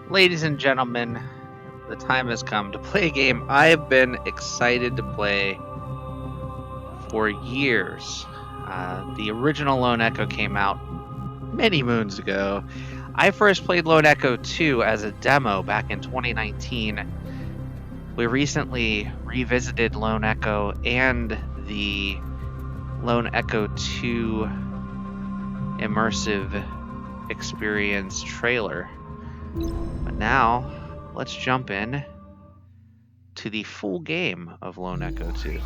Ladies and gentlemen, the time has come to play a game I've been excited to play for years. The original Lone Echo came out many moons ago. I first played Lone Echo 2 as a demo back in 2019. We recently revisited Lone Echo and the Lone Echo 2 immersive experience trailer. But now, let's jump in to the full game of Lone Echo 2.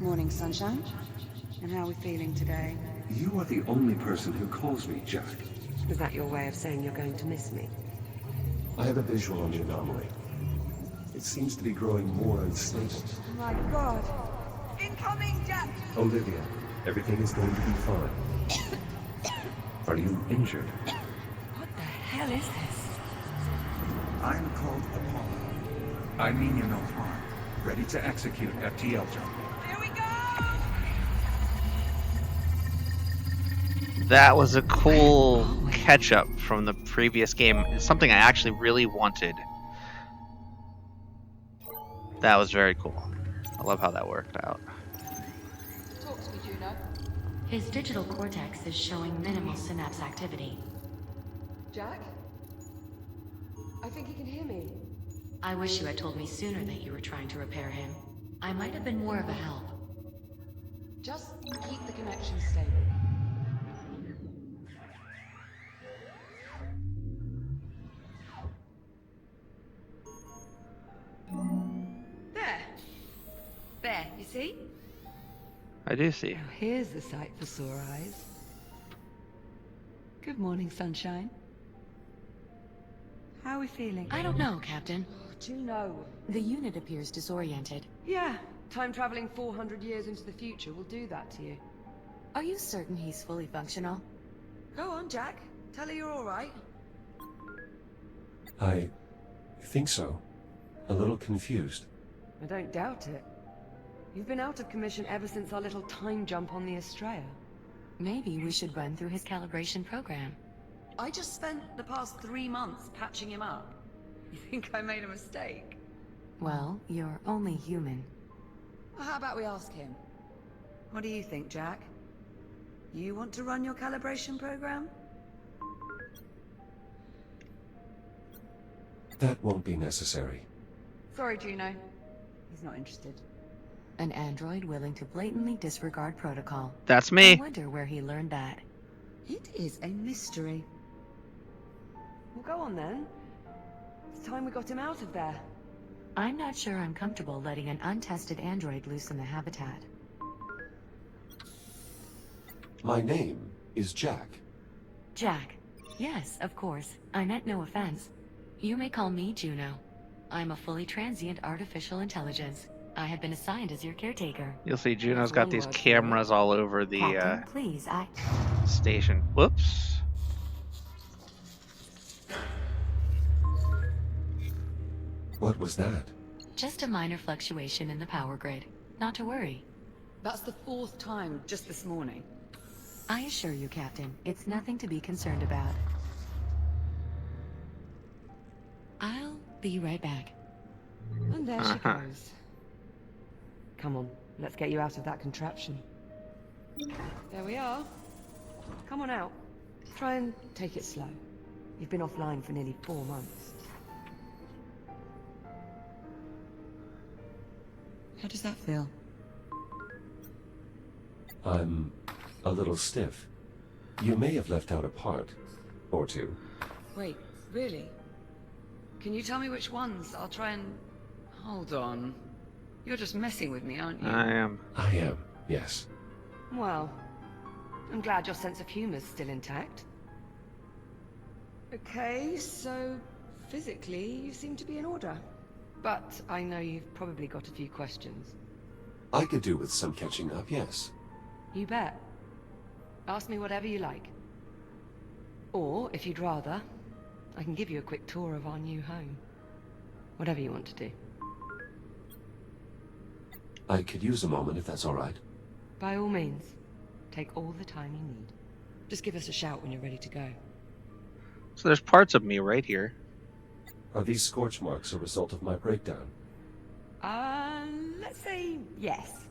Morning, sunshine. And how are we feeling today? You are the only person who calls me Jack. Is that your way of saying you're going to miss me? I have a visual on the anomaly. It seems to be growing more unstable. Oh my god! Incoming, Jack! Olivia, everything is going to be fine. Are you injured? What the hell is this? I'm called Apollo. I mean you no harm. Ready to execute FTL jump. Here we go! That was a cool catch-up from the previous game. It's something I actually really wanted. That was very cool. I love how that worked out. Talk to me, Juno. His digital cortex is showing minimal synapse activity. Jack? I think he can hear me. I wish you had told me sooner that you were trying to repair him. I might have been more of a help. Just keep the connection stable. There, you see? I do see. Now here's the sight for sore eyes. Good morning, sunshine. How are we feeling? I don't know, Captain. Juno. The unit appears disoriented. Yeah, time traveling 400 years into the future will do that to you. Are you certain he's fully functional? Go on, Jack. Tell her you're alright. I think so. A little confused. I don't doubt it. You've been out of commission ever since our little time jump on the Estrella. Maybe we should run through his calibration program. I just spent the past 3 months patching him up. You think I made a mistake? Well, you're only human. Well, how about we ask him? What do you think, Jack? You want to run your calibration program? That won't be necessary. Sorry, Juno. He's not interested. An android willing to blatantly disregard protocol. That's I me. wonder where he learned that. It is a mystery. Well, go on then. It's time we got him out of there. I'm not sure I'm comfortable letting an untested android loose in the habitat. My name is Jack. Jack. Yes, of course. I meant no offense. You may call me Juno. I'm a fully transient artificial intelligence. I have been assigned as your caretaker. You'll see Juno's got these cameras all over the Captain, please, station. Whoops. What was that? Just a minor fluctuation in the power grid. Not to worry. That's the 4th time just this morning. I assure you, Captain, it's nothing to be concerned about. I'll be right back. And there she goes. Come on, let's get you out of that contraption. There we are. Come on out. Try and take it slow. You've been offline for nearly 4 months. How does that feel? I'm a little stiff. You may have left out a part or two. Wait, really? Can you tell me which ones? I'll try and... Hold on. You're just messing with me, aren't you? I am. I am, yes. Well, I'm glad your sense of humor's still intact. Okay, so physically you seem to be in order. But I know you've probably got a few questions. I could do with some catching up, yes. You bet. Ask me whatever you like. Or, if you'd rather, I can give you a quick tour of our new home. Whatever you want to do. I could use a moment if that's all right. By all means, take all the time you need. Just give us a shout when you're ready to go. So there's parts of me right here. Are these scorch marks a result of my breakdown? Let's say yes.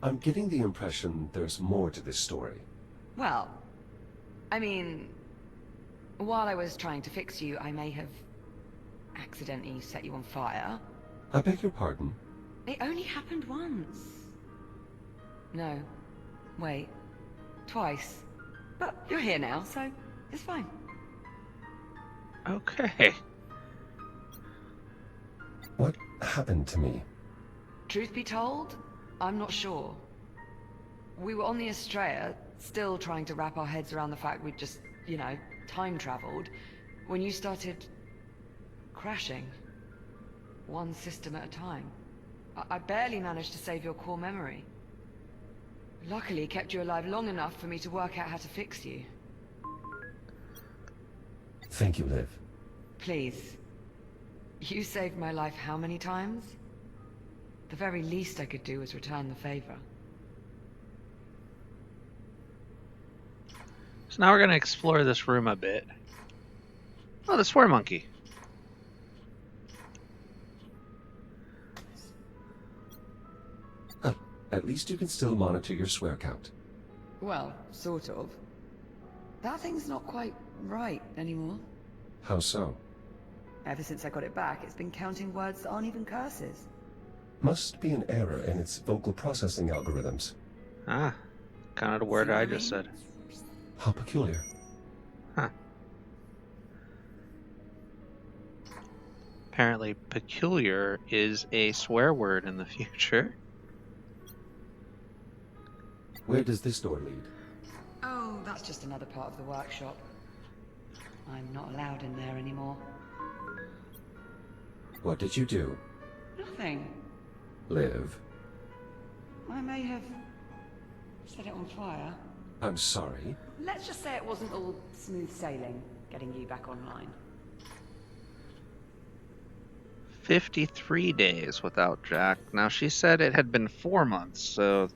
I'm getting the impression there's more to this story. Well, I mean, while I was trying to fix you, I may have accidentally set you on fire. I beg your pardon? It only happened once. No. Wait. Twice. But you're here now, so it's fine. Okay. What happened to me? Truth be told, I'm not sure. We were on the Estrella, still trying to wrap our heads around the fact we'd just, you know, time traveled, when you started crashing. One system at a time. I barely managed to save your core memory. Luckily, it kept you alive long enough for me to work out how to fix you. Thank you, Liv. Please. You saved my life how many times? The very least I could do was return the favor. So now we're going to explore this room a bit. Oh, the swear monkey. At least you can still monitor your swear count. Well, sort of. That thing's not quite right anymore. How so? Ever since I got it back, it's been counting words that aren't even curses. Must be an error in its vocal processing algorithms. Ah, kind of the word I just said. How peculiar. Huh. Apparently, peculiar is a swear word in the future. Where does this door lead? Oh, that's just another part of the workshop. I'm not allowed in there anymore. What did you do? Nothing. Liv? I may have set it on fire. I'm sorry. Let's just say it wasn't all smooth sailing, getting you back online. 53 days without Jack. Now, she said it had been 4 months, so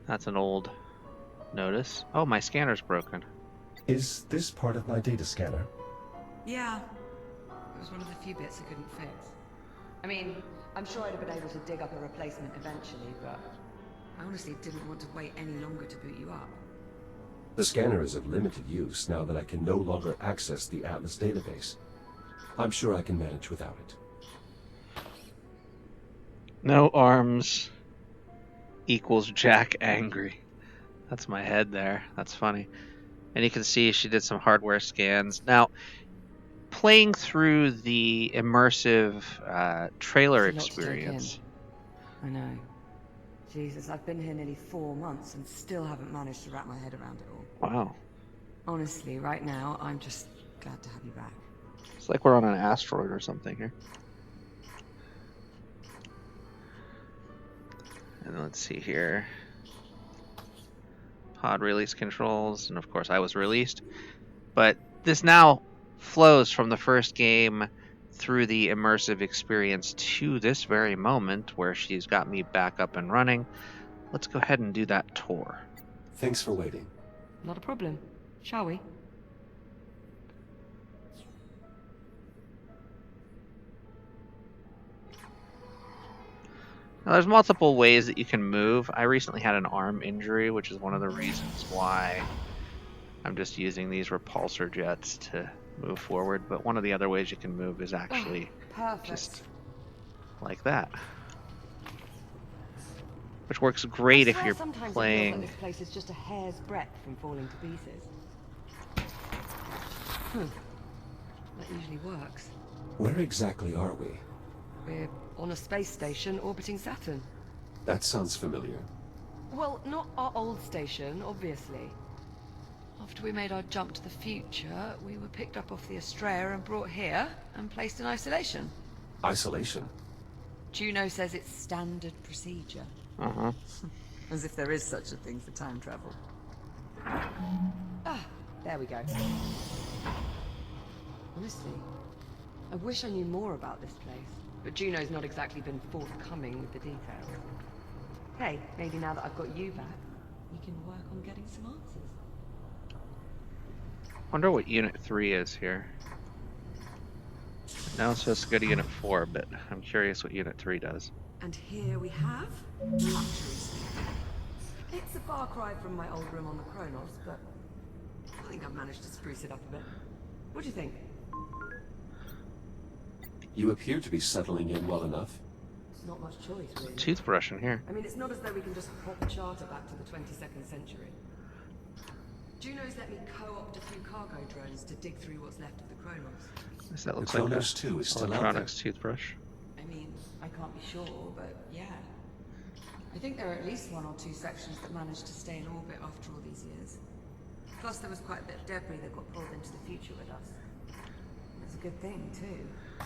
that's an old notice. Oh, my scanner's broken. Is this part of my data scanner? Yeah. It was one of the few bits I couldn't fix. I mean, I'm sure I'd have been able to dig up a replacement eventually, but I honestly didn't want to wait any longer to boot you up. The scanner is of limited use now that I can no longer access the Atlas database. I'm sure I can manage without it. No arms equals Jack angry. That's my head there. That's funny. And you can see she did some hardware scans. Now, playing through the immersive trailer It's a lot to take experience. I know. Jesus, I've been here nearly 4 months and still haven't managed to wrap my head around it all. Wow. Honestly, right now, I'm just glad to have you back. It's like we're on an asteroid or something here. And let's see here. Pod release controls, and of course I was released. But this now flows from the first game through the immersive experience to this very moment where she's got me back up and running. Let's go ahead and do that tour. Thanks for waiting. Not a problem. Shall we? Now, there's multiple ways that you can move. I recently had an arm injury, which is one of the reasons why I'm just using these repulsor jets to move forward. But one of the other ways you can move is actually Perfect. just like that. Which works great if you're Sometimes it feels playing. like this place is just a hair's breadth from falling to pieces. That usually works. Where exactly are we? We're on a space station orbiting Saturn. That sounds familiar. Well, not our old station, obviously. After we made our jump to the future, we were picked up off the Estrella and brought here and placed in isolation. Isolation? Juno says it's standard procedure. Uh-huh. As if there is such a thing for time travel. Ah, there we go. Honestly, I wish I knew more about this place. but Juno's not exactly been forthcoming with the details. Hey, maybe now that I've got you back, we can work on getting some answers. Wonder what Unit 3 is here. Now it's supposed to go to Unit 4, but I'm curious what Unit 3 does. And here we have Luxuries. It's a far cry from my old room on the Kronos, but I think I've managed to spruce it up a bit. What do you think? You appear to be settling in well enough. It's not much choice, really. Toothbrush in here. I mean, it's not as though we can just hop charter back to the 22nd century. Juno's let me co-opt a few cargo drones to dig through what's left of the Kronos. Yes, that The looks like Kronos 2 is still out there. electronics toothbrush. I mean, I can't be sure, but yeah. I think there are at least 1 or 2 sections that managed to stay in orbit after all these years. Plus, there was quite a bit of debris that got pulled into the future with us. It's a good thing, too.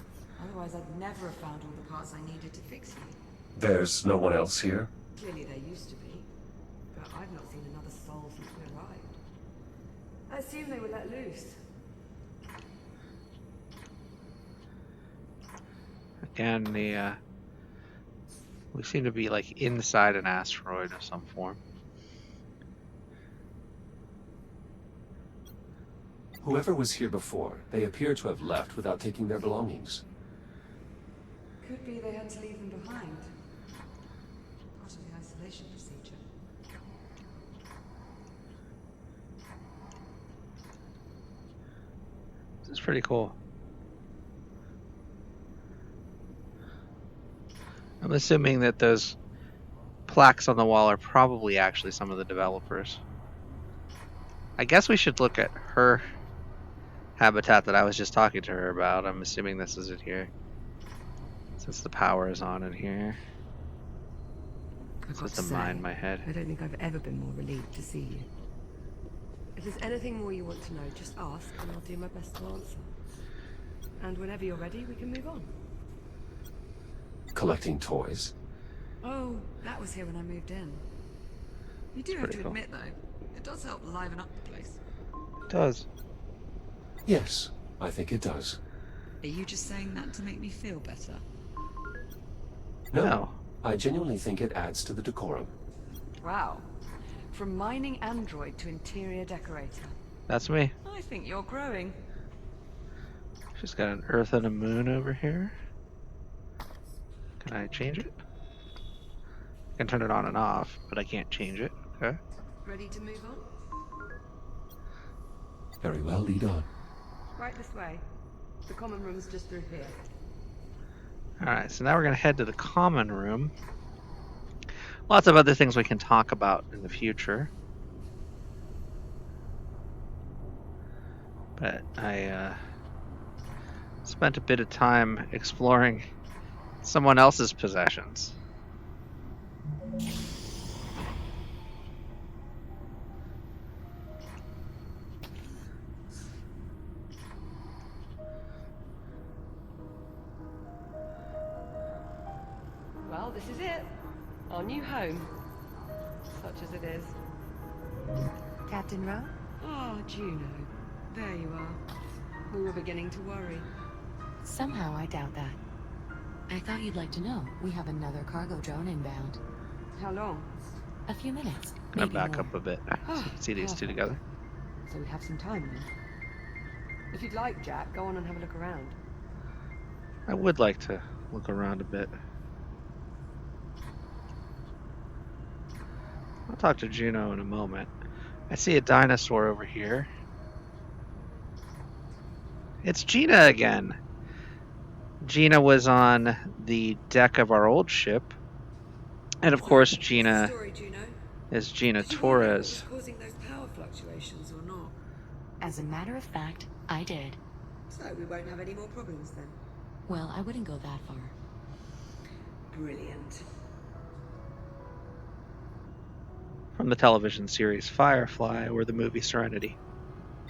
Otherwise, I'd never have found all the parts I needed to fix you. There's no one else here? Clearly there used to be, but I've not seen another soul since we arrived. I assume they were let loose. Again, we seem to be like inside an asteroid of some form. Whoever was here before, they appear to have left without taking their belongings. Could be they had to leave them behind. Part of the isolation procedure. This is pretty cool. I'm assuming that those plaques on the wall are probably actually some of the developers. I guess we should look at her habitat that I was just talking to her about. I'm assuming this is it here. Since the power is on in here. I've got Just to to say, mind my head. I don't think I've ever been more relieved to see you. If there's anything more you want to know, just ask and I'll do my best to answer. And whenever you're ready, we can move on. Collecting toys. Oh, that was here when I moved in. You do have pretty to cool. admit, though, it does help liven up the place. It does. Yes, I think it does. Are you just saying that to make me feel better? No. I genuinely think it adds to the decorum. Wow. From mining android to interior decorator. That's me. I think you're growing. She's got an Earth and a moon over here. Can I change it? I can turn it on and off, but I can't change it. Okay. Ready to move on? Very well, lead on. Right this way. The common room's just through here. Alright, so now we're going to head to the common room. Lots of other things we can talk about in the future. But I spent a bit of time exploring someone else's possessions. Well, this is it. Our new home. Such as it is. Captain Rowe? Ah, Juno. There you are. We were beginning to worry. Somehow I doubt that. I thought you'd like to know. We have another cargo drone inbound. How long? A few minutes. I'm going maybe to back more. up a bit so you can see these two Perfect. together. So we have some time then. If you'd like, Jack, go on and have a look around. I would like to look around a bit. I'll talk to Juno in a moment. I see a dinosaur over here. It's Gina again. Gina was on the deck of our old ship. And of course, Gina Story, Juno. is Gina Did you work out what was Torres. causing those power fluctuations or not? As a matter of fact, I did. So we won't have any more problems then. Well, I wouldn't go that far. Brilliant. From the television series Firefly or the movie Serenity.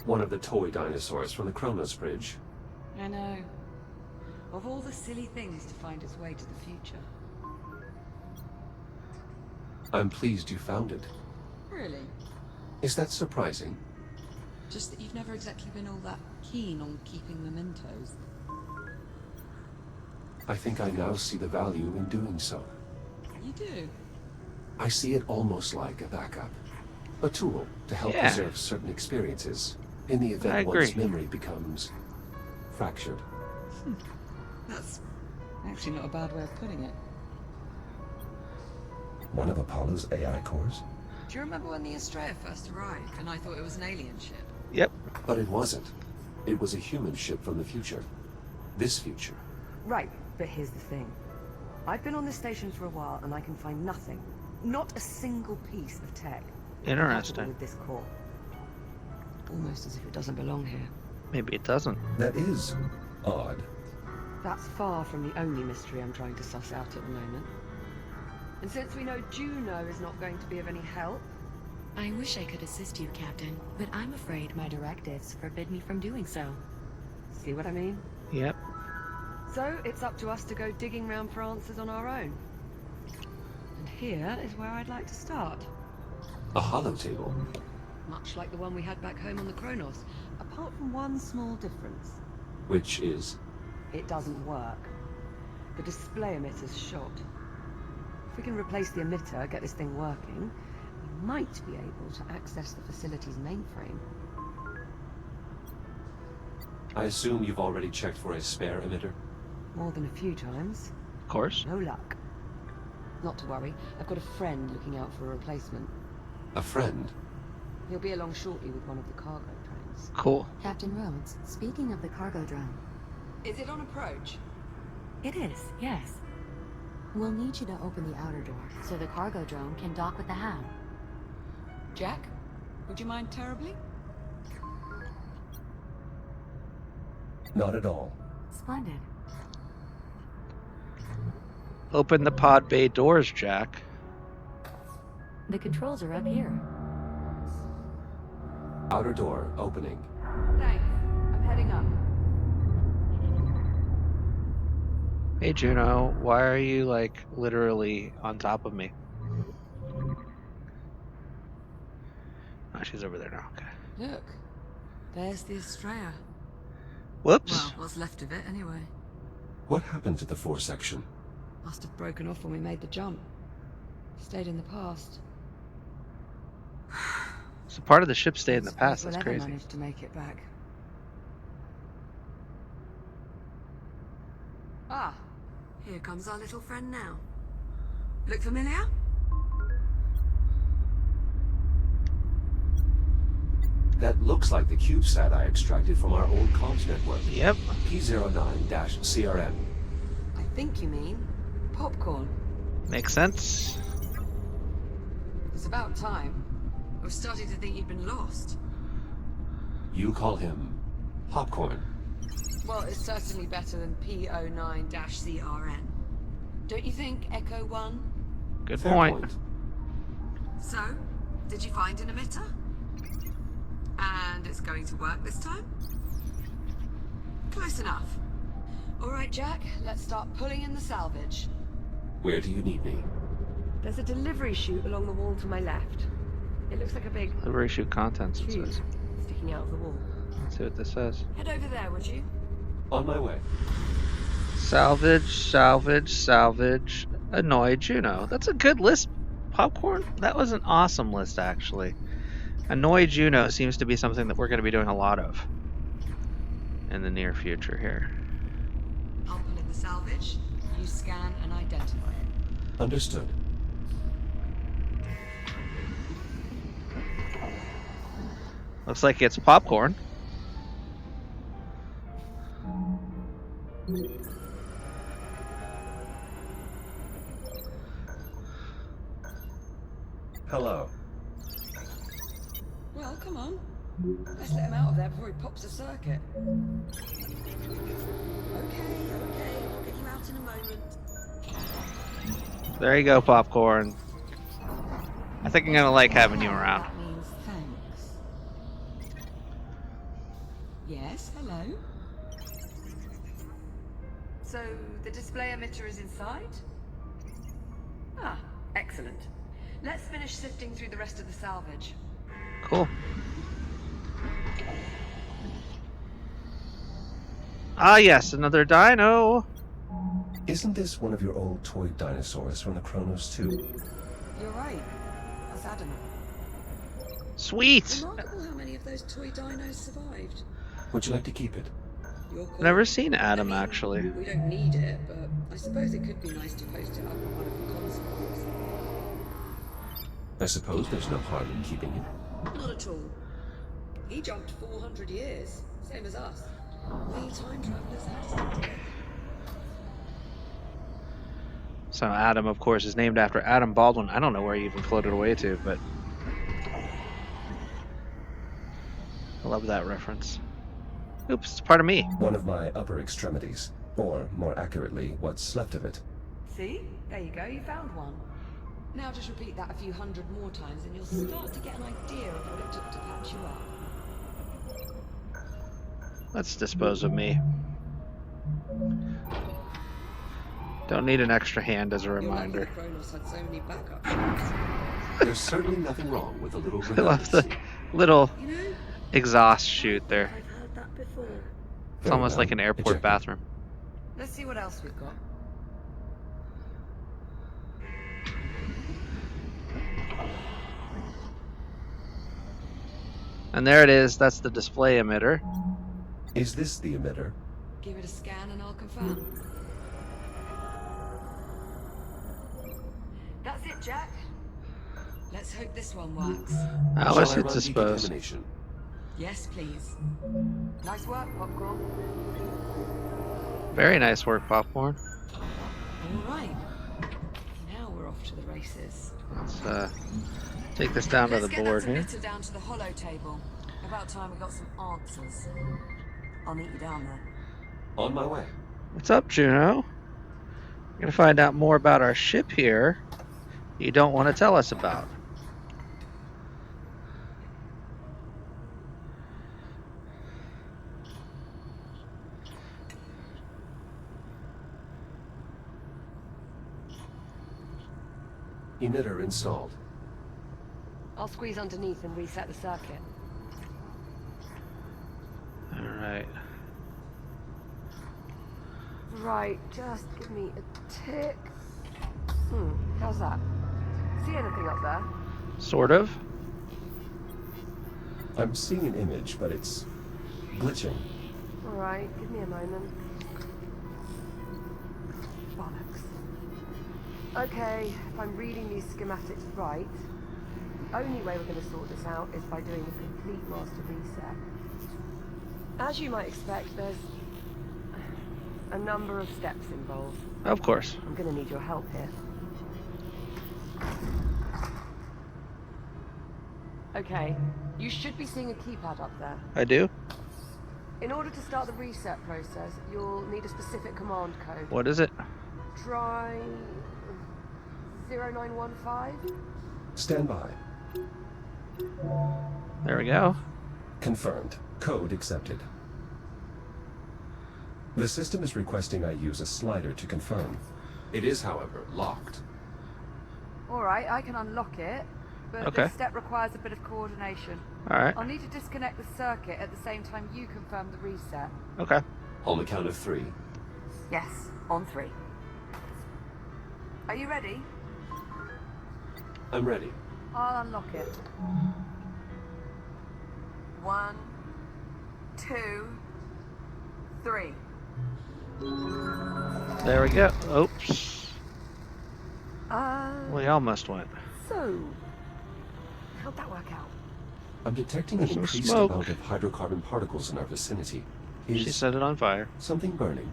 One of the toy dinosaurs from the Kronos Bridge. I know. Of all the silly things to find its way to the future. I'm pleased you found it. Really? Is that surprising? Just that you've never exactly been all that keen on keeping mementos. I think I now see the value in doing so. You do? I see it almost like a backup. A tool to help Yeah. preserve certain experiences in the event I one's agree. memory becomes fractured. That's actually not a bad way of putting it. One of Apollo's AI cores? Do you remember when the Estrella first arrived and I thought it was an alien ship? Yep. But it wasn't. It was a human ship from the future. This future. Right, but here's the thing. I've been on this station for a while and I can find nothing. Not a single piece of tech. compatible Interesting. with this core. Almost as if it doesn't belong here. Maybe it doesn't. That is odd. That's far from the only mystery I'm trying to suss out at the moment. And since we know Juno is not going to be of any help, I wish I could assist you, Captain, but I'm afraid my directives forbid me from doing so. see what I mean? Yep. So it's up to us to go digging round for answers on our own. And here is where I'd like to start. A holotable. Much like the one we had back home on the Kronos, apart from one small difference. Which is... It doesn't work. The display emitter's shot. If we can replace the emitter, get this thing working, we might be able to access the facility's mainframe. I assume you've already checked for a spare emitter? More than a few times. Of course. No luck. Not to worry, I've got a friend looking out for a replacement. A friend? He'll be along shortly with one of the cargo trains. Cool. Captain Rhodes, speaking of the cargo drone. Is it on approach? It is, yes. We'll need you to open the outer door so the cargo drone can dock with the HAL. Jack? Would you mind terribly? Not at all. Splendid. Open the pod bay doors, Jack. The controls are up here. Outer door opening. Thanks. I'm heading up. Hey Juno, why are you like literally on top of me? Oh, she's over there now. Okay. Look. There's the Estrella. Whoops. Well, what's left of it anyway. What happened to the foresection? Must have broken off when we made the jump. Stayed in the past. So part of the ship stayed in the Suppose past. we'll That's ever crazy. manage to make it back. Ah, here comes our little friend now. Look familiar? That looks like the CubeSat I extracted from our old comms network. Yep. P09-CRN. I think you mean popcorn. Makes sense. It's about time. I was starting to think you'd been lost. You call him Popcorn. Well, it's certainly better than P09-CRN. Don't you think, Echo 1? Good Fair point. So, did you find an emitter? And it's going to work this time? Close enough. All right, Jack, let's start pulling in the salvage. Where do you need me? There's a delivery chute along the wall to my left. It looks like a big Delivery chute contents, it tube says. sticking out of the wall. Let's see what this says. Head over there, would you? On my way. Salvage, salvage, salvage. Annoy Juno. That's a good list, Popcorn. That was an awesome list, actually. Annoy Juno seems to be something that we're going to be doing a lot of in the near future here. I'll pull in the salvage. You scan and identify it. Understood. Looks like it's Popcorn. Hello. Well, come on. Let's let him out of there before he pops a circuit. Okay, I'll get you out in a moment. There you go, Popcorn. I think I'm going to like having you around. That means thanks. Yes, hello? So, the display emitter is inside? Ah, excellent. Let's finish sifting through the rest of the salvage. Cool. Ah, yes, another dino. Isn't this one of your old toy dinosaurs from the Chronos 2? You're right. That's Adam. Sweet. Remarkable how many of those toy dinos survived. Would you like to keep it? Your call. Never seen Adam I mean, actually. We don't need it, but I suppose it could be nice to post it up on one of the consoles. I suppose there's no harm in keeping it. Not at all. He jumped 400 years, same as us. We time travelers had something. So Adam, of course, is named after Adam Baldwin. I don't know where he even floated away to, but I love that reference. Oops, it's part of me. One of my upper extremities. Or, more accurately, what's left of it. See? There you go, you found one. Now just repeat that a few hundred more times and you'll start to get an idea of what it took to patch you up. Let's dispose of me. Don't need an extra hand as a reminder. Kronos had so many backup shots. There's certainly nothing wrong with a little I love the redundancy. little You know, exhaust chute there. I've heard that before. It's Very almost well. like an airport Ejected. bathroom. Let's see what else we've got. And there it is. That's the display emitter. Is this the emitter? Give it a scan and I'll confirm. That's it, Jack. Let's hope this one works. How Shall is I it run disposed? decontamination? Yes, please. Nice work, Popcorn. Very nice work, Popcorn. All right. Now we're off to the races. Let's take this down to the board here. Let's get that emitter down to the hollow table. About time we got some answers. I'll meet you down there. On my way. What's up, Juno? We're gonna find out more about our ship here you don't want to tell us about. Emitter installed. I'll squeeze underneath and reset the circuit. Alright. Right, just give me a tick. How's that? See anything up there? Sort of. I'm seeing an image, but it's glitching. Alright, give me a moment. Bollocks. Okay, if I'm reading these schematics right, the only way we're going to sort this out is by doing a complete master reset. As you might expect, there's a number of steps involved. Of course. I'm going to need your help here. Okay, you should be seeing a keypad up there. I do? In order to start the reset process, you'll need a specific command code. What is it? Try 0915. Stand by. There we go. Confirmed. Code accepted. The system is requesting I use a slider to confirm. It is, however, locked. Alright, I can unlock it, but Okay. this step requires a bit of coordination. Alright. I'll need to disconnect the circuit at the same time you confirm the reset. Okay. On the count of 3. Yes, on 3. Are you ready? I'm ready. I'll unlock it. 1, 2, 3. There we go. Oops. Uh, We almost went. So, how'd that work out? I'm detecting an There's some increased smoke. amount of hydrocarbon particles in our vicinity. She Is set it on fire. something burning?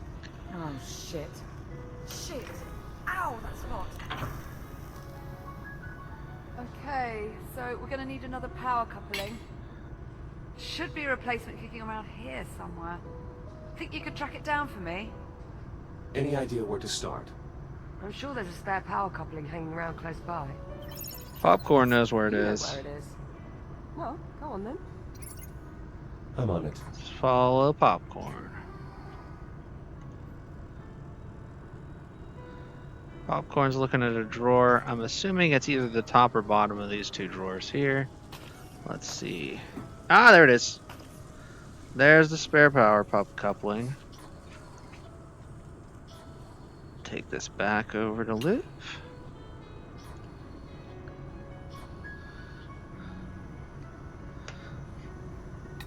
Oh, shit. Shit. Ow, that's hot. Okay, so we're gonna need another power coupling. Should be a replacement kicking around here somewhere. Think you could track it down for me? Any idea where to start? I'm sure there's a spare power coupling hanging around close by. Popcorn knows where it You know is. where it is. Well, go on then. I'm on it. Let's follow Popcorn. Popcorn's looking at a drawer. I'm assuming it's either the top or bottom of these two drawers here. Let's see. Ah, there it is. There's the spare power pop coupling. take this back over to Liv.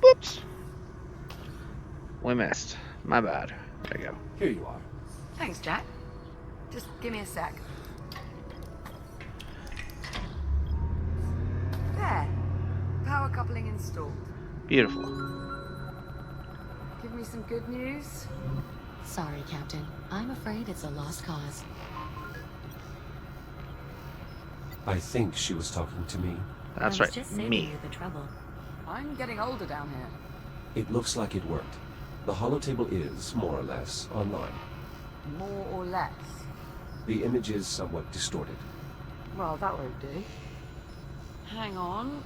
Whoops. We missed. My bad. There you go. Here you are. Thanks, Jack. Just give me a sec. There. Power coupling installed. Beautiful. Give me some good news. Sorry, Captain. I'm afraid it's a lost cause. I think she was talking to me. That's I was right. just saving Me. you the trouble. I'm getting older down here. It looks like it worked. The holotable is, more or less, online. More or less. The image is somewhat distorted. Well, that won't do. Hang on.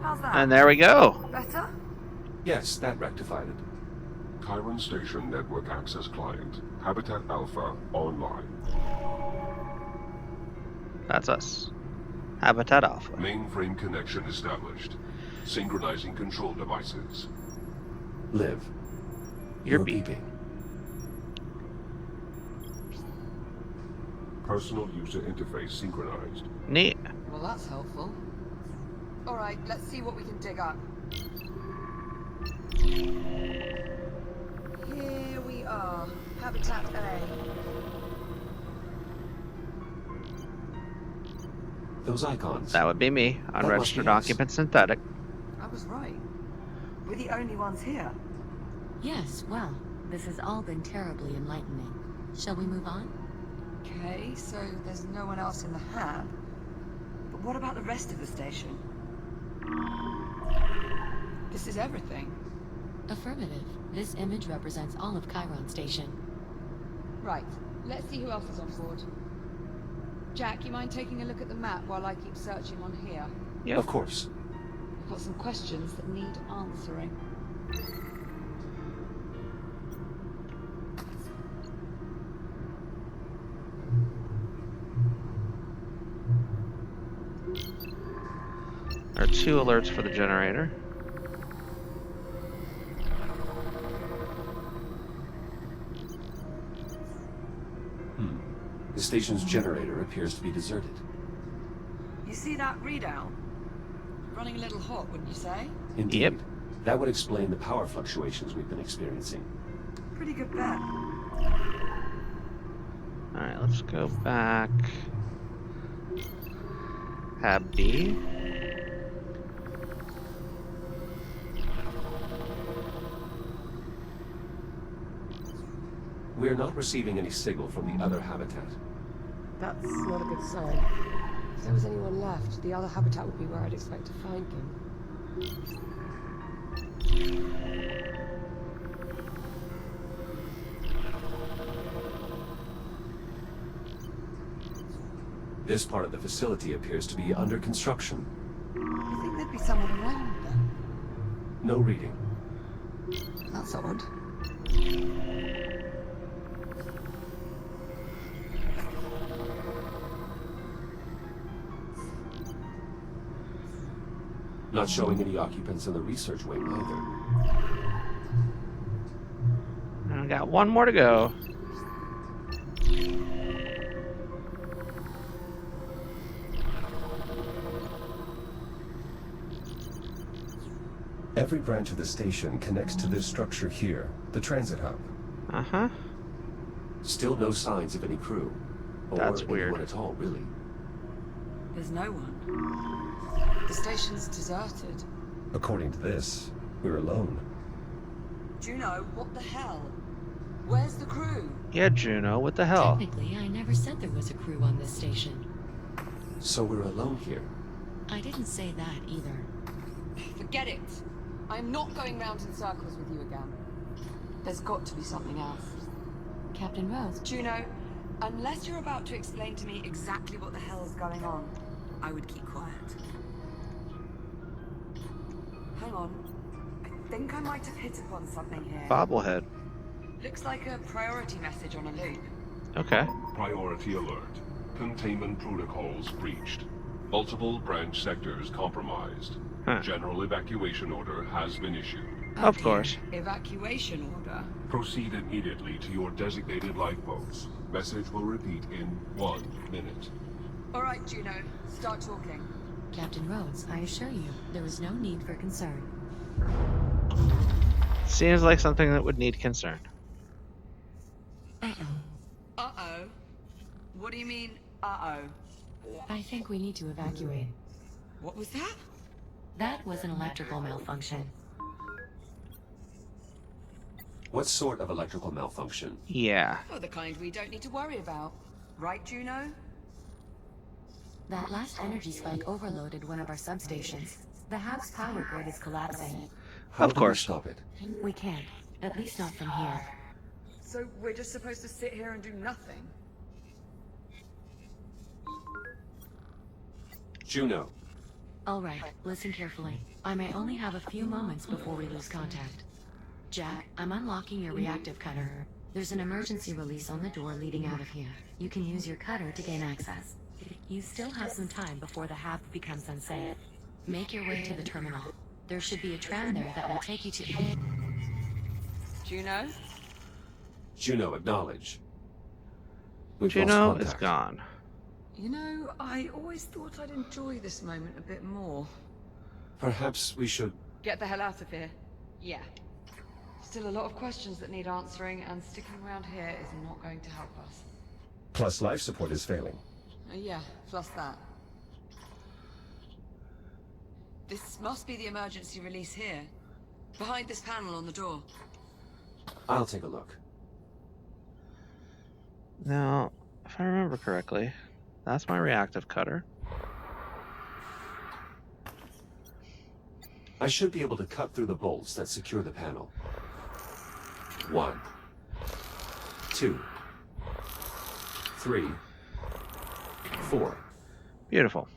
How's that? And there we go. Better? Yes, that rectified it. Chiron Station Network Access Client, Habitat Alpha, online. That's us. Habitat Alpha. Mainframe connection established. Synchronizing control devices. Liv. You're beeping. Personal user interface synchronized. Neat. Well, that's helpful. Alright, let's see what we can dig up. Here we are. Habitat A. Those icons. That would be me. Unregistered us. occupant synthetic. I was right. We're the only ones here. Yes, well, this has all been terribly enlightening. Shall we move on? Okay, so there's no one else in the hab. But what about the rest of the station? This is everything. Affirmative. This image represents all of Chiron Station. Right. Let's see who else is on board. Jack, you mind taking a look at the map while I keep searching on here? Yep. Of course. I've got some questions that need answering. There are 2 alerts for the generator. The station's generator appears to be deserted. You see that readout? Running a little hot, wouldn't you say? Indeed. Yep. That would explain the power fluctuations we've been experiencing. Pretty good bet. Alright, let's go back. Hab B. We're not receiving any signal from the other habitat. That's not a good sign. If there was anyone left, the other habitat would be where I'd expect to find them. This part of the facility appears to be under construction. You think there'd be someone around then? No reading. That's odd. Not showing any occupants in the research wing either. And I got 1 more to go. Every branch of the station connects to this structure here, the transit hub. Uh-huh. Still no signs of any crew. Or That's weird. anyone at all, really. There's no one. The station's deserted. According to this, we're alone. Juno, what the hell? Where's the crew? Yeah, Juno, what the hell? Technically, I never said there was a crew on this station. So we're alone here. I didn't say that either. Forget it. I'm not going round in circles with you again. There's got to be something else. Captain Rose, Juno, unless you're about to explain to me exactly what the hell's going on, I would keep quiet. Hang on. I think I might have hit upon something here. Bobblehead. Looks like a priority message on a loop. Okay. Priority alert. Containment protocols breached. Multiple branch sectors compromised. Huh. General evacuation order has been issued. Of course. Evacuation order? Proceed immediately to your designated lifeboats. Message will repeat in 1 minute. All right, Juno, start talking. Captain Rhodes, I assure you, there is no need for concern. Seems like something that would need concern. Uh-oh. What do you mean, uh-oh? I think we need to evacuate. What was that? That was an electrical malfunction. What sort of electrical malfunction? Yeah. Oh, the kind we don't need to worry about. Right, Juno? That last energy spike overloaded one of our substations. The hab's power grid is collapsing. How Of do we course. stop it? We can't. At least not from here. So we're just supposed to sit here and do nothing? Juno, All right, listen carefully. I may only have a few moments before we lose contact. Jack, I'm unlocking your reactive cutter. There's an emergency release on the door leading out of here. You can use your cutter to gain access. You still have some time before the hab becomes unsafe. Make your way to the terminal. There should be a tram there that will take you to... Juno? Juno, acknowledge. We've Juno lost is contact. gone. You know, I always thought I'd enjoy this moment a bit more. Perhaps we should... Get the hell out of here. Yeah. Still a lot of questions that need answering, and sticking around here is not going to help us. Plus life support is failing. Yeah, plus that. This must be the emergency release here. Behind this panel on the door. I'll take a look. Now, if I remember correctly, that's my reactive cutter. I should be able to cut through the bolts that secure the panel. 1, 2, 3, 4. Beautiful.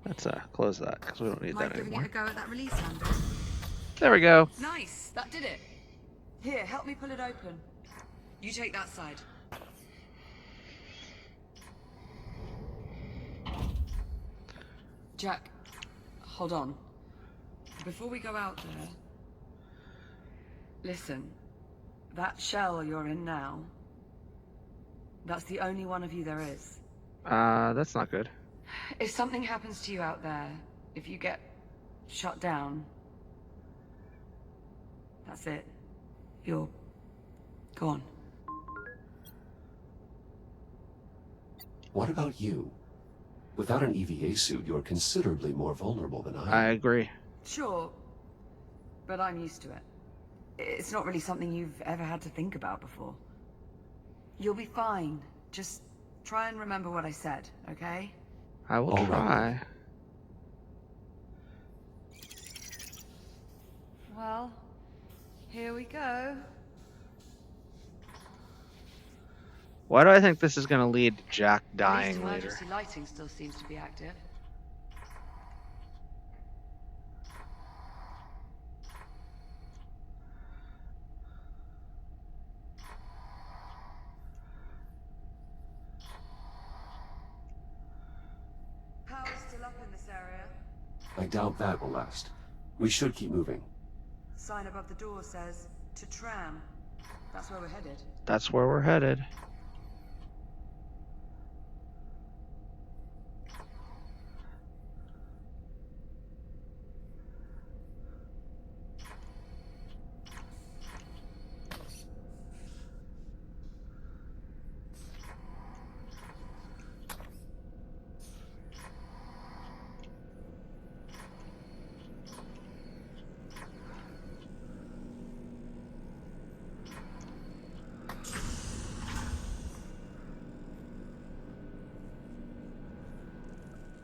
Let's close that because we don't need Mind that giving anymore. it a go at that release handle? There we go. Nice, that did it. Here, help me pull it open. You take that side. Jack, hold on. Before we go out there... Listen, that shell you're in now, that's the only one of you there is. That's not good. If something happens to you out there, if you get shut down, that's it. You're gone. What about you? Without an EVA suit, you're considerably more vulnerable than I I am. agree. Sure, but I'm used to it. It's not really something you've ever had to think about before. You'll be fine. Just try and remember what I said, okay? I will All right. try. Well, here we go. Why do I think this is going to lead to Jack At least dying later? emergency lighting still seems to be active. Power's still up in this area. I doubt that will last. We should keep moving. Sign above the door says, to tram. That's where we're headed. That's where we're headed.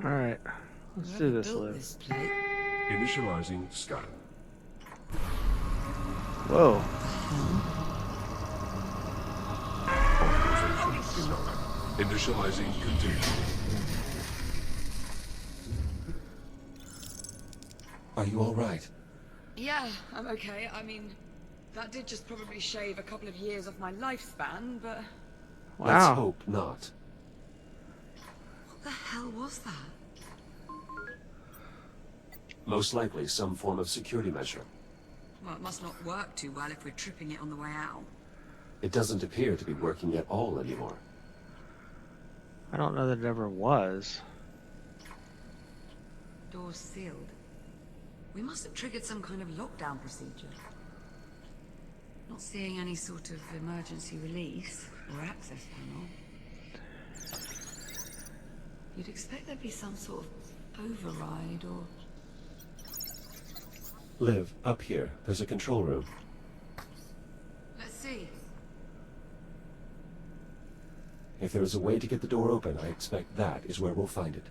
All right, let's do this, Liv. Initializing scan. Whoa. Initializing container. Are you all right? Yeah, I'm okay. I mean, that did just probably shave a couple of years off my lifespan, but... Let's Wow. hope not. What the hell was that? Most likely some form of security measure. Well, it must not work too well if we're tripping it on the way out. It doesn't appear to be working at all anymore. I don't know that it ever was. Door's sealed. We must have triggered some kind of lockdown procedure. Not seeing any sort of emergency release or access panel. You'd expect there'd be some sort of override or... Liv, up here. There's a control room. Let's see. If there is a way to get the door open, I expect that is where we'll find it.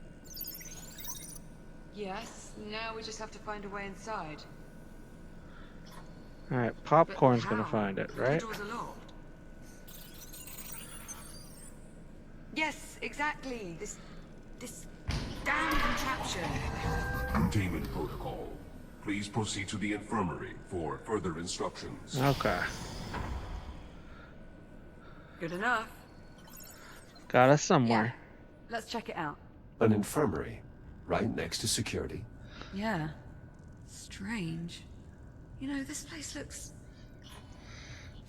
Yes, now we just have to find a way inside. Alright, Popcorn's But gonna how? find it, The right? doors are locked. Yes, exactly. This damn contraption. Containment protocol. Please proceed to the infirmary for further instructions. Okay. Good enough. Got us somewhere. Let's check it out. An infirmary, right next to security. Yeah. Strange. You know, this place looks...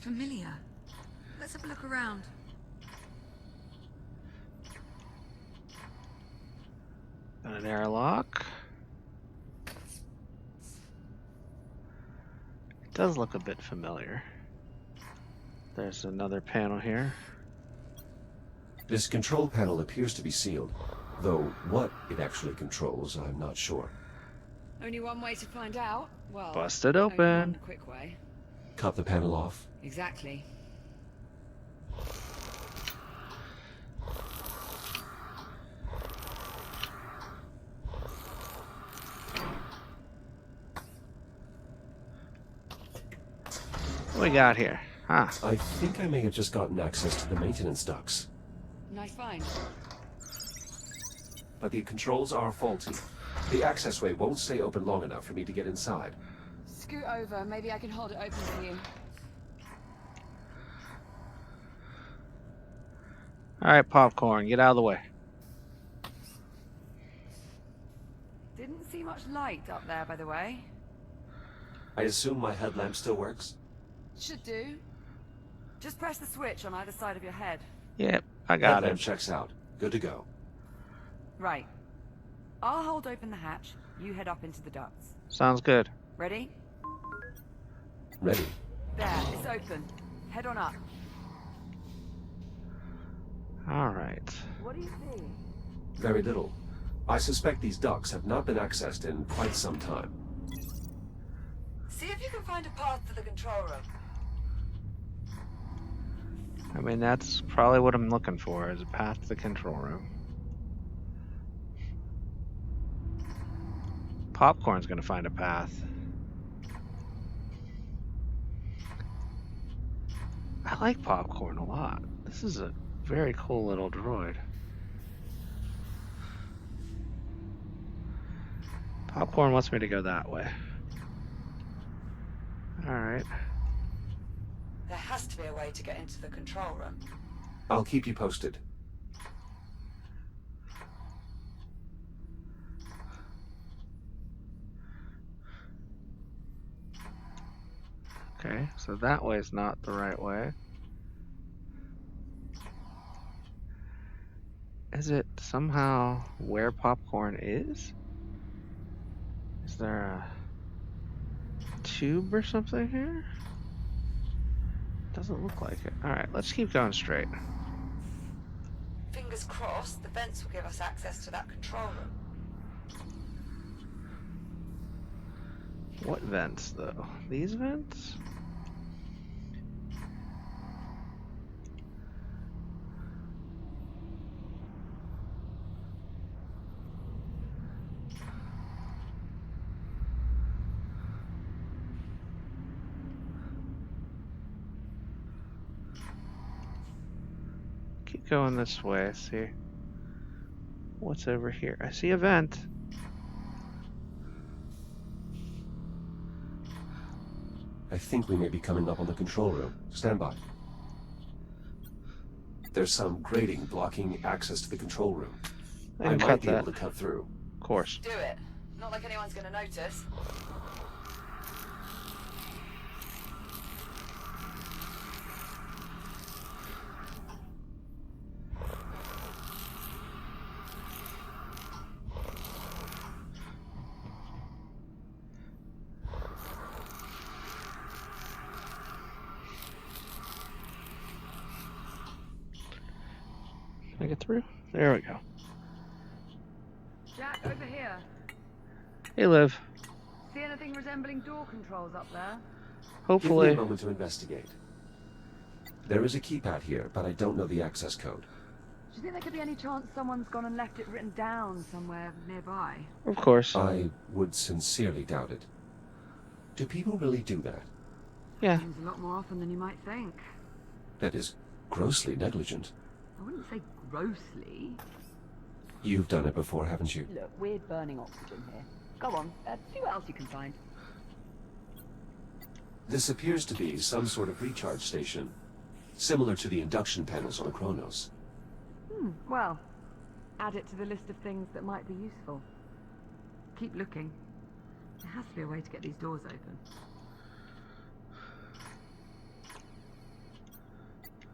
familiar. Let's have a look around. An airlock. It does look a bit familiar. There's another panel here. This control panel appears to be sealed, though what it actually controls, I'm not sure. Only one way to find out. Well, Bust it only one open. quick way. Cut the panel off. Exactly. What we got here? Huh. I think I may have just gotten access to the maintenance ducts, Nice find. but the controls are faulty. The accessway won't stay open long enough for me to get inside. Scoot over. Maybe I can hold it open for you. Alright, Popcorn, get out of the way. Didn't see much light up there, by the way. I assume my headlamp still works? Should do. Just press the switch on either side of your head. Yep, I got Headlamp it. checks out. Good to go. Right. I'll hold open the hatch. You head up into the ducts. Sounds good. Ready? Ready. There, it's open. Head on up. Alright. What do you see? Very little. I suspect these ducts have not been accessed in quite some time. See if you can find a path to the control room. I mean, that's probably what I'm looking for, is a path to the control room. Popcorn's gonna find a path. I like Popcorn a lot. This is a very cool little droid. Popcorn wants me to go that way. Alright. There has to be a way to get into the control room. I'll keep you posted. Okay, so that way is not the right way. Is it somehow where Popcorn is? Is there a tube or something here? Doesn't look like it. Alright, let's keep going straight. Fingers crossed, the vents will give us access to that control room. What vents, though? These vents? Keep going this way, see what's over here. I see a vent. I think we may be coming up on the control room. Stand by. There's some grating blocking access to the control room. I I can might cut be that. able to cut through. Of course. Do it. Not like anyone's gonna notice. I get through? There we go. Jack, over here. Hey, Liv. See anything resembling door controls up there? Give me a Hopefully. moment to investigate. There is a keypad here, but I don't know the access code. Do you think there could be any chance someone's gone and left it written down somewhere nearby? Of course. I would sincerely doubt it. Do people really do that? Yeah. Seems a lot more often than you might think. That is grossly negligent. I wouldn't say grossly. You've done it before, haven't you? Look, we're burning oxygen here. Go on, see what else you can find. This appears to be some sort of recharge station, similar to the induction panels on Kronos. Well, add it to the list of things that might be useful. Keep looking. There has to be a way to get these doors open.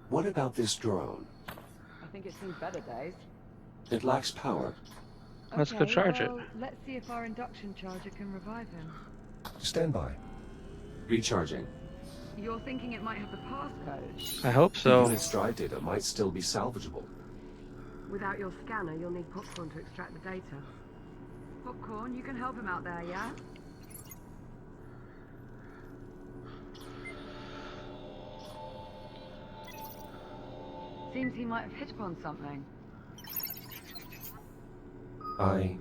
What about this drone? I think it's seen better days. It lacks power. Let's go charge it. Let's see if our induction charger can revive him. Stand by. Recharging. You're thinking it might have the passcode? I hope so. Its drive data might still be salvageable. Without your scanner, you'll need Popcorn to extract the data. Popcorn, you can help him out there, yeah? Seems he might have hit upon something. I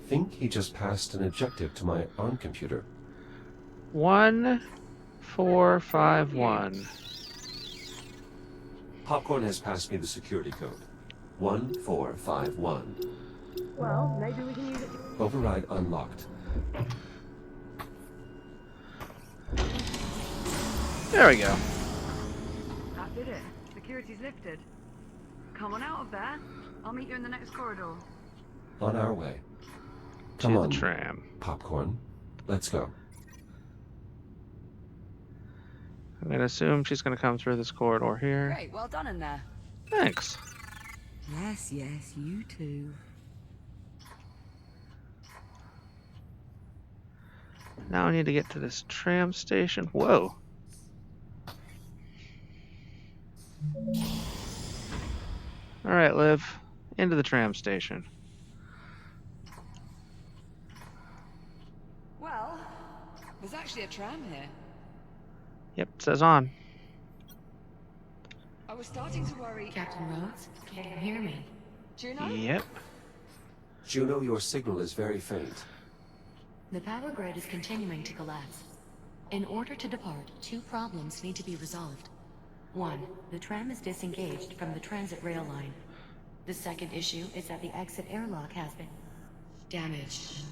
think he just passed an objective to my ARM computer. 1451. Popcorn has passed me the security code. 1451. Well, maybe we can use it to... Override unlocked. There we go. That did it. Security's lifted. Come on out of there. I'll meet you in the next corridor. On our way. To Come the on, tram. Popcorn. Let's go. I'm gonna assume she's gonna come through this corridor here. Great, well done in there. Thanks. Yes, yes, you too. Now I need to get to this tram station. Whoa. Alright, Liv. Into the tram station. Well, there's actually a tram here. Yep, it says on. I was starting to worry. Captain Rhodes, can you hear me? Juno? Yep. Juno, your signal is very faint. The power grid is continuing to collapse. In order to depart, two problems need to be resolved. One, the tram is disengaged from the transit rail line. The second issue is that the exit airlock has been damaged.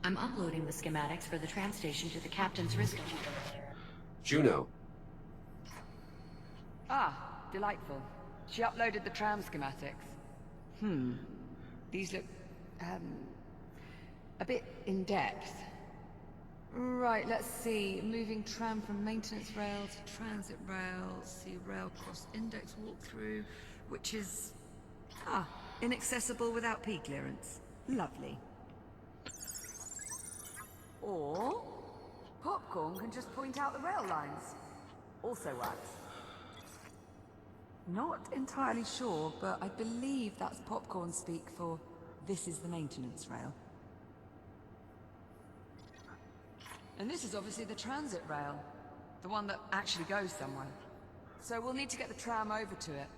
I'm uploading the schematics for the tram station to the captain's wrist computer. Juno, Ah, delightful. She uploaded the tram schematics. These look, a bit in-depth. Right, let's see. Moving tram from maintenance rail to transit rail. See rail cross index walkthrough, which is... inaccessible without P clearance. Lovely. Or... Popcorn can just point out the rail lines. Also works. Not entirely sure, but I believe that's Popcorn speak for this is the maintenance rail. And this is obviously the transit rail, the one that actually goes somewhere. So we'll need to get the tram over to it.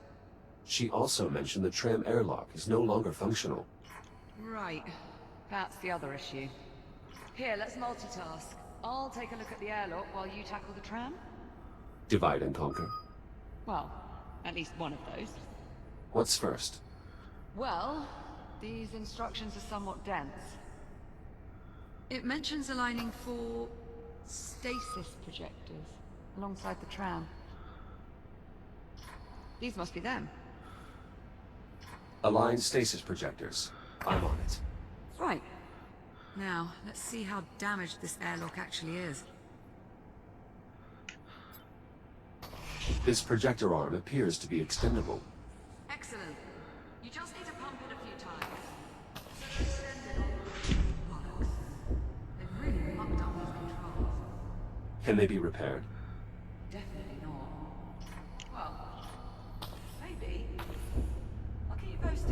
she also mentioned the tram airlock is no longer functional. Right. That's the other issue. Here, let's multitask. I'll take a look at the airlock while you tackle the tram. Divide and conquer. Well, at least one of those. What's first? Well, these instructions are somewhat dense. It mentions aligning 4 stasis projectors alongside the tram. These must be them. Align stasis projectors. I'm on it. Right. Now, let's see how damaged this airlock actually is. This projector arm appears to be extendable. Excellent. You just need to pump it a few times. So extended on bollocks. They've really mucked up these controls. Can they be repaired? Definitely not. Well, maybe. I'll keep you posted.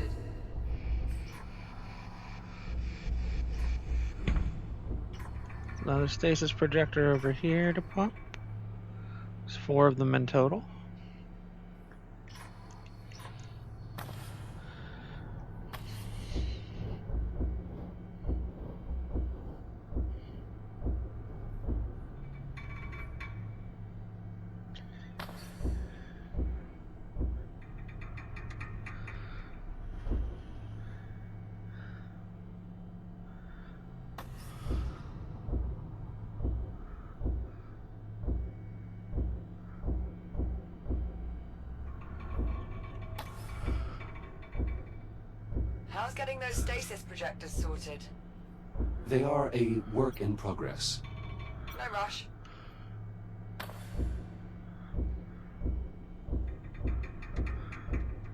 another stasis projector over here to pop. There's 4 of them in total. How's getting those stasis projectors sorted? They are a work in progress. No rush.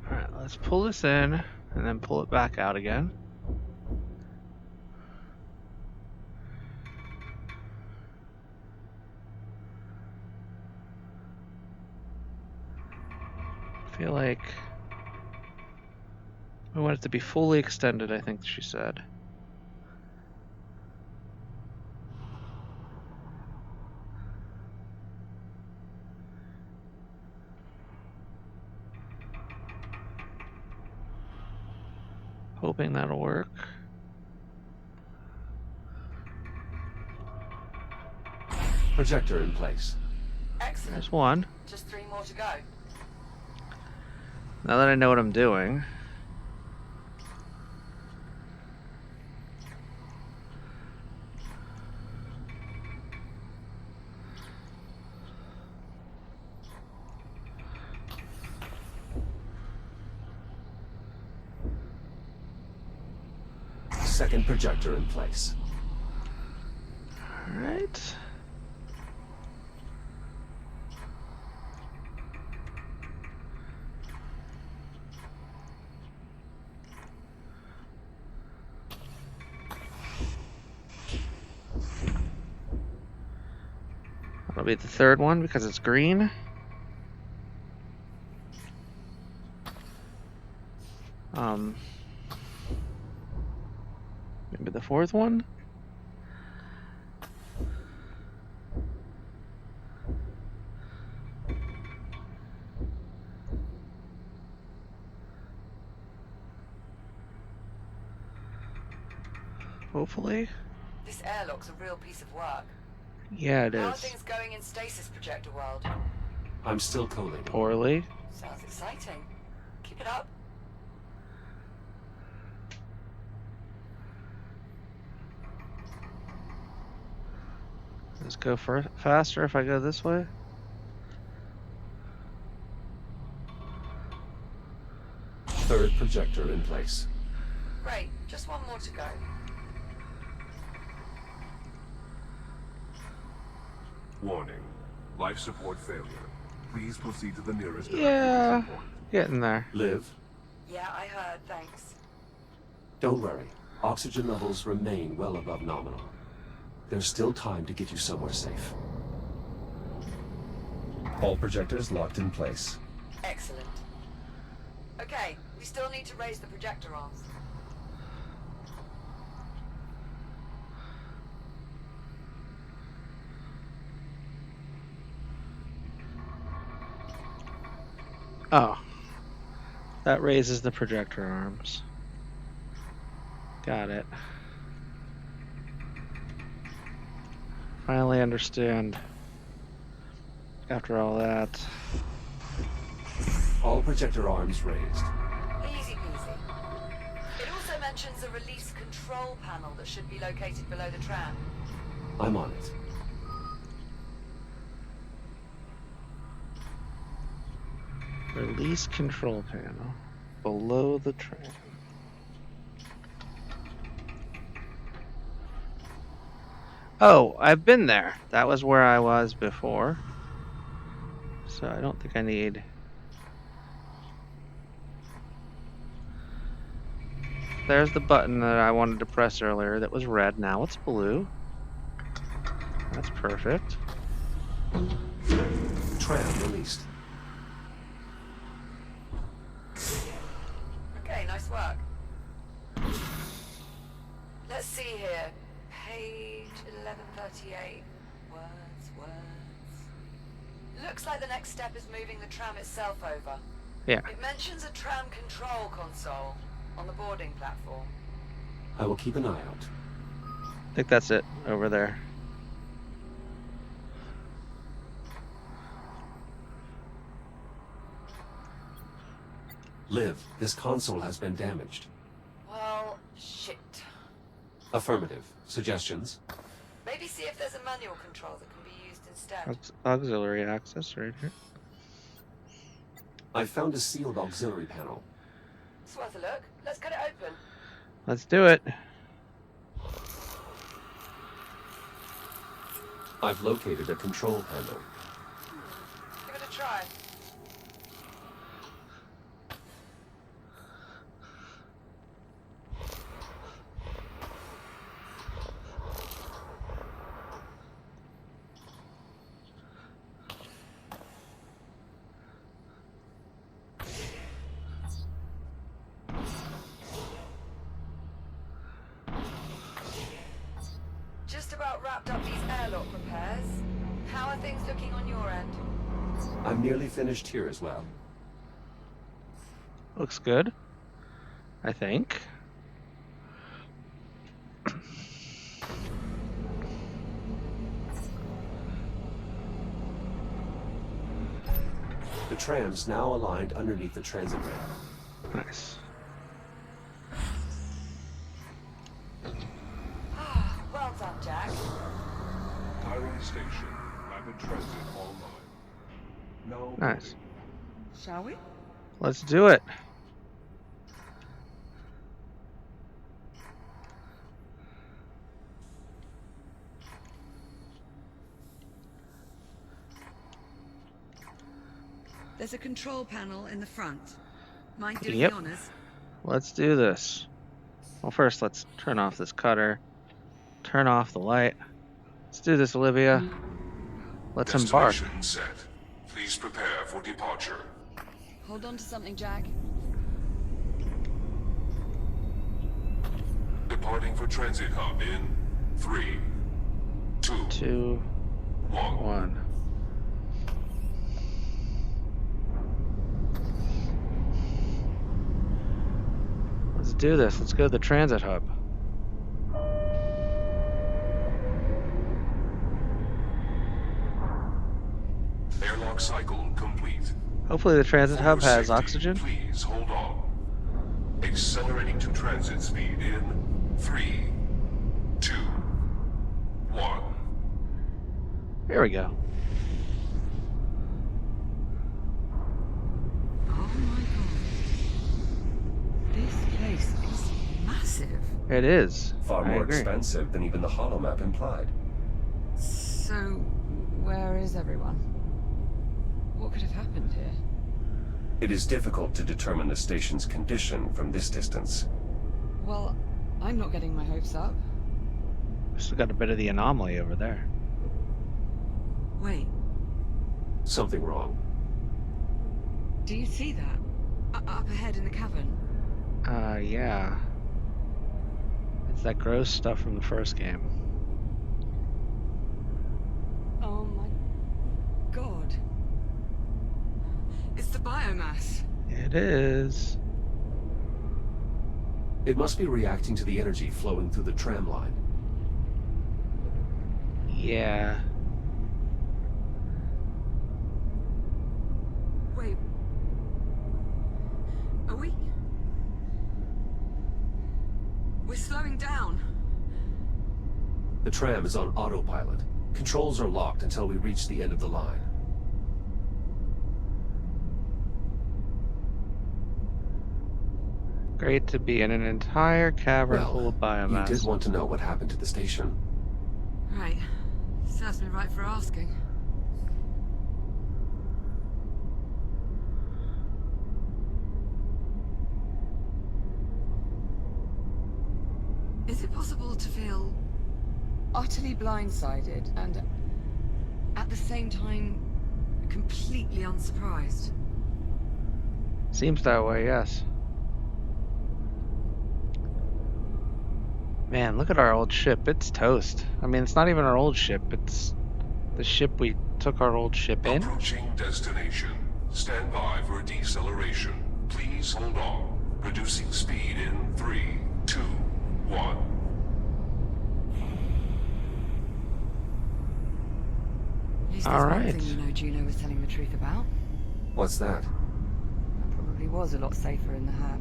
Alright, let's pull this in and then pull it back out again. I feel like we want it to be fully extended, I think she said. Hoping that'll work. Projector in place. Excellent. There's one. Just 3 more to go. Now that I know what I'm doing. Second projector in place. Alright. That'll be the third one because it's green. Maybe the fourth one? Hopefully. This airlock's a real piece of work. Yeah, it How are is. things going in stasis projector world? I'm still collating. Poorly. Sounds exciting. Keep it up. Let's go faster if I go this way. Third projector in place. Great. Just 1 more to go. Warning. Life support failure. Please proceed to the nearest Yeah, evacuation point. getting there. Liv, Yeah, I heard. Thanks. don't worry. Oxygen levels remain well above nominal. There's still time to get you somewhere safe. All projectors locked in place. Excellent. Okay, we still need to raise the projector arms. Oh. That raises the projector arms. Got it. Finally understand. After all that. All projector arms raised. Easy peasy. It also mentions a release control panel that should be located below the tram. I'm on it. Release control panel. Below the tram. Oh, I've been there. That was where I was before. So I don't think I need... There's the button that I wanted to press earlier that was red. Now it's blue. That's perfect. Tram released. Okay, nice work. Let's see here. Page 11:38. Words. Looks like the next step is moving the tram itself over. Yeah. It mentions a tram control console on the boarding platform. I will keep an eye out. I think that's it over there. Liv, this console has been damaged. Well, shit. Affirmative. Suggestions? Maybe see if there's a manual control that can be used instead. Auxiliary access right here. I found a sealed auxiliary panel. It's worth a look. Let's get it open. Let's do it. I've located a control panel. Give it a try. Just about wrapped up these airlock repairs. How are things looking on your end? I'm nearly finished here as well. Looks good, I think. The tram's now aligned underneath the transit ramp. Nice. Well done, Jack. Tyrant Station. Rapid transit online. No. Nice. Shall we? Let's do it. There's a control panel in the front. Mind doing Yep. the honors? Let's do this. Well, first let's turn off this cutter. Turn off the light. Let's do this, Olivia. Let's embark. Destination set. Please prepare for departure. Hold on to something, Jack. Departing for transit hub in 3, 2, 2, 1. 1. Let's do this. Let's go to the transit hub. Airlock cycle complete. Hopefully the transit For hub has safety, oxygen. Please hold on. Accelerating to transit speed in 3, 2, 1. Here we go. Oh my god. This place is massive. It is. Far I more agree. expensive than even the holomap implied. So, where is everyone? What could have happened here? It is difficult to determine the station's condition from this distance. Well, I'm not getting my hopes up. Still got a bit of the anomaly over there. Wait, Something wrong. do you see that? Up ahead in the cavern? Yeah. It's that gross stuff from the first game. Oh my god. It's the biomass. It is. It must be reacting to the energy flowing through the tram line. Yeah. Wait. Are we? We're slowing down. The tram is on autopilot. Controls are locked until we reach the end of the line. Great to be in an entire cavern full of You biomass. did want to know what happened to the station. Right. Serves me right for asking. Is it possible to feel utterly blindsided and at the same time completely unsurprised? Seems that way, yes. Man, look at our old ship. It's toast. I mean, it's not even our old ship. It's the ship we took our old ship in. Approaching destination. Stand by for deceleration. Please hold on. Reducing speed in 3, 2, 1. At least All there's one right. thing you know Juno was telling the truth about. What's that? That probably was a lot safer in the hab.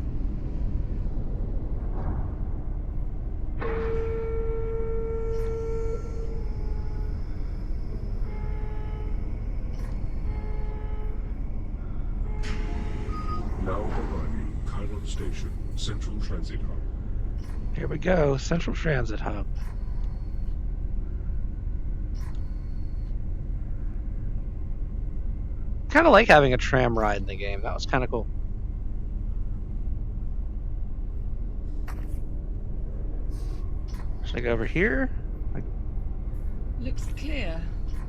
Now arriving Chiron Station, Central Transit Hub. Here we go. Central Transit Hub. Kind of like having a tram ride in the game. That was kind of cool. Should I go over here? Looks clear,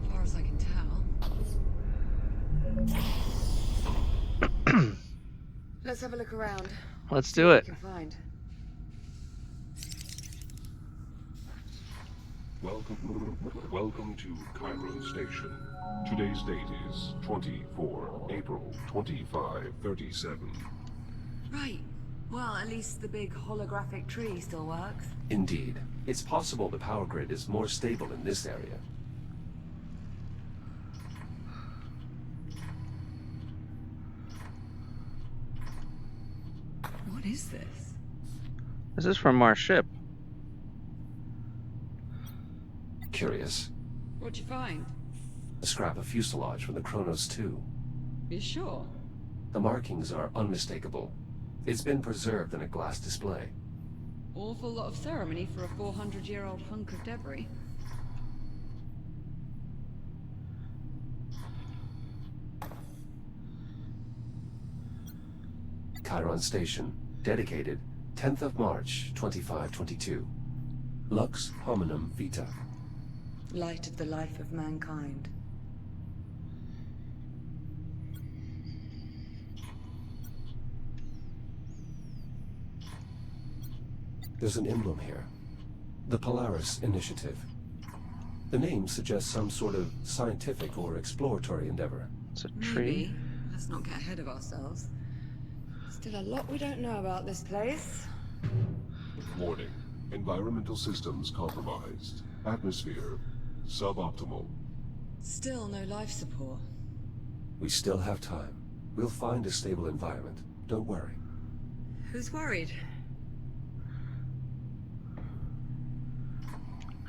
as far as I can tell. Let's have a look around. Let's See do what it. we can find. Welcome to Chiron Station. Today's date is 24 April 2537. Right. Well, at least the big holographic tree still works. Indeed. It's possible the power grid is more stable in this area. What is this? This is from our ship. Curious. What'd you find? A scrap of fuselage from the Kronos 2. You sure? The markings are unmistakable. It's been preserved in a glass display. Awful lot of ceremony for a 400-year-old hunk of debris. Chiron Station, dedicated 10th of March, 2522. Lux Hominum Vita. Light of the life of mankind. There's an emblem here. The Polaris Initiative. The name suggests some sort of scientific or exploratory endeavor. It's a tree. Maybe. Let's not get ahead of ourselves. Still a lot we don't know about this place. Warning. Environmental systems compromised. Atmosphere suboptimal. Still no life support. We still have time. We'll find a stable environment. Don't worry. Who's worried?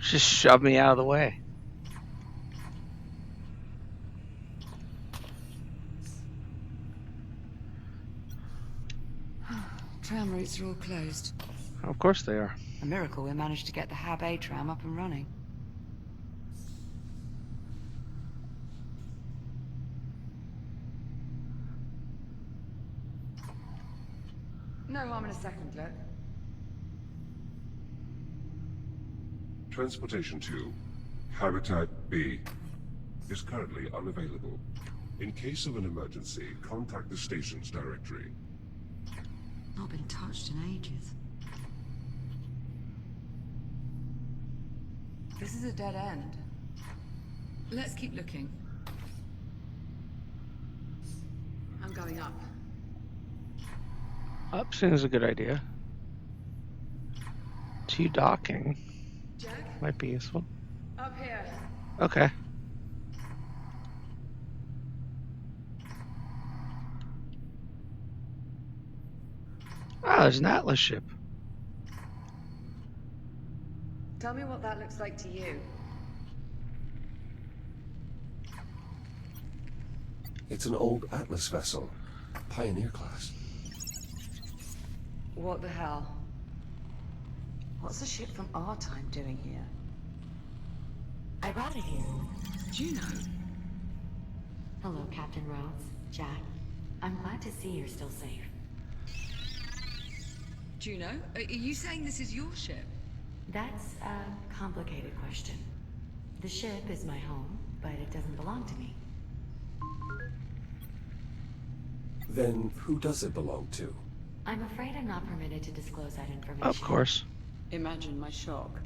Just shove me out of the way. Tram routes are all closed. Of course they are. A miracle we managed to get the Hab A tram up and running. No harm in a second look. Transportation to Habitat B is currently unavailable. In case of an emergency, contact the station's directory. Not been touched in ages. This is a dead end. Let's keep looking. I'm going up. Up seems a good idea. To docking Jack, might be useful. up here. Okay. Ah, there's an Atlas ship. Tell me what that looks like to you. It's an old Atlas vessel. Pioneer class. What the hell? What's a ship from our time doing here? I brought it here. Juno. Hello, Captain Rhodes. Jack. I'm glad to see you're still safe. Juno, are you saying this is your ship? That's a complicated question. The ship is my home, but it doesn't belong to me. Then who does it belong to? I'm afraid I'm not permitted to disclose that information. Of course. Imagine my shock.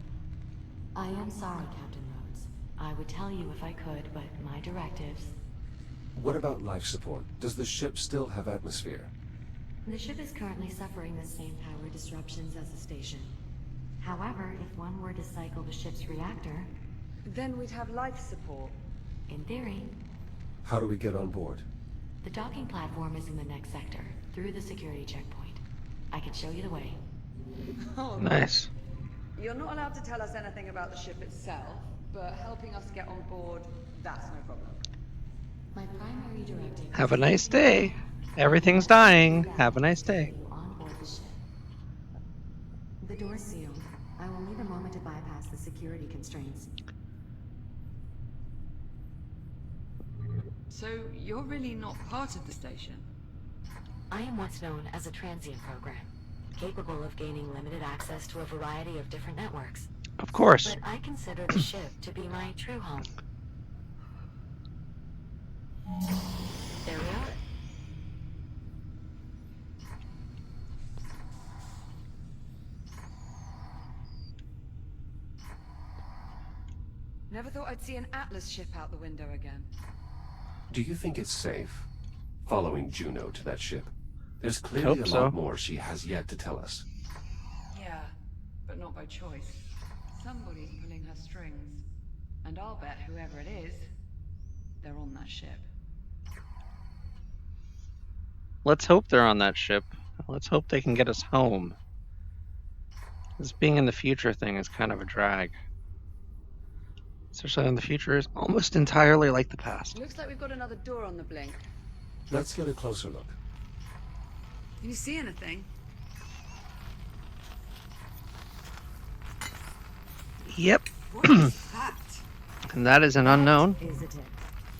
I am sorry, Captain Rhodes. I would tell you if I could, but my directives... What about life support? Does the ship still have atmosphere? The ship is currently suffering the same power disruptions as the station. However, if one were to cycle the ship's reactor... Then we'd have life support. In theory, How do we get on board? the docking platform is in the next sector, through the security checkpoint. I can show you the way. Oh, Nice. You're not allowed to tell us anything about the ship itself, but helping us get on board, that's no problem. My primary directive... is Have a to nice get day. Everything's dying. Have a nice day. you on board the ship. The door's sealed. I will need a moment to bypass the security constraints. So, you're really not part of the station? I am what's known as a transient program, capable of gaining limited access to a variety of different networks. Of course. But I consider the ship to be my true home. There we are. Never thought I'd see an Atlas ship out the window again. Do you think it's safe following Juno to that ship? There's clearly Hope a so. lot more she has yet to tell us. Yeah, but not by choice. Somebody's pulling her strings. And I'll bet whoever it is, they're on that ship. Let's hope they're on that ship. Let's hope they can get us home. This being in the future thing is kind of a drag. Especially when the future is almost entirely like the past. Looks like we've got another door on the blink. Let's get a closer look. Can you see anything? Yep. What is that? And that is an unknown. Is a tick.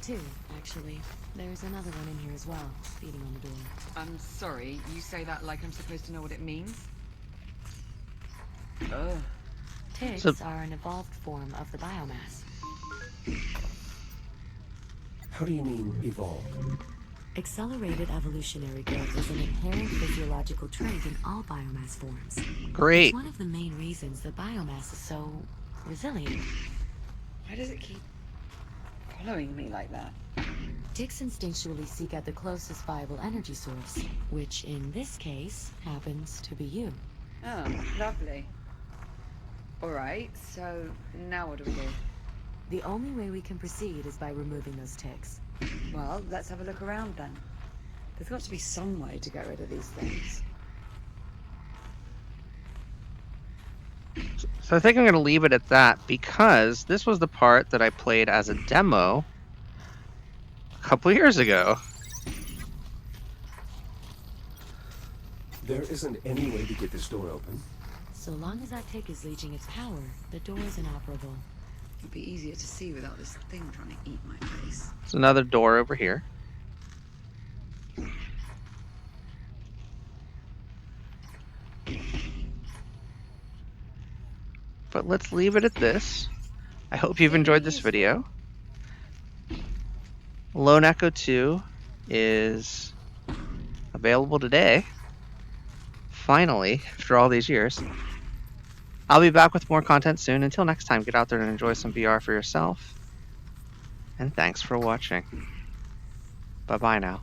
Two, actually. There's another one in here as well, feeding on the door. I'm sorry, you say that like I'm supposed to know what it means? Ugh. Ticks So- are an evolved form of the biomass. How do you mean evolved? Accelerated evolutionary growth is an inherent physiological trait in all biomass forms. Great. It's one of the main reasons that biomass is so resilient. Why does it keep following me like that? Ticks instinctually seek out the closest viable energy source, which in this case happens to be you. Oh, lovely. Alright, so now what do we do? The only way we can proceed is by removing those ticks. Well, let's have a look around then. There's got to be some way to get rid of these things. So I think I'm going to leave it at that because this was the part that I played as a demo a couple years ago. There isn't any way to get this door open. So long as that tick is leeching its power, the door is inoperable. It'd be easier to see without this thing trying to eat my face. There's another door over here. But let's leave it at this. I hope you've enjoyed this video. Lone Echo 2 is available today. Finally, after all these years. I'll be back with more content soon. Until next time, get out there and enjoy some VR for yourself. And thanks for watching. Bye-bye now.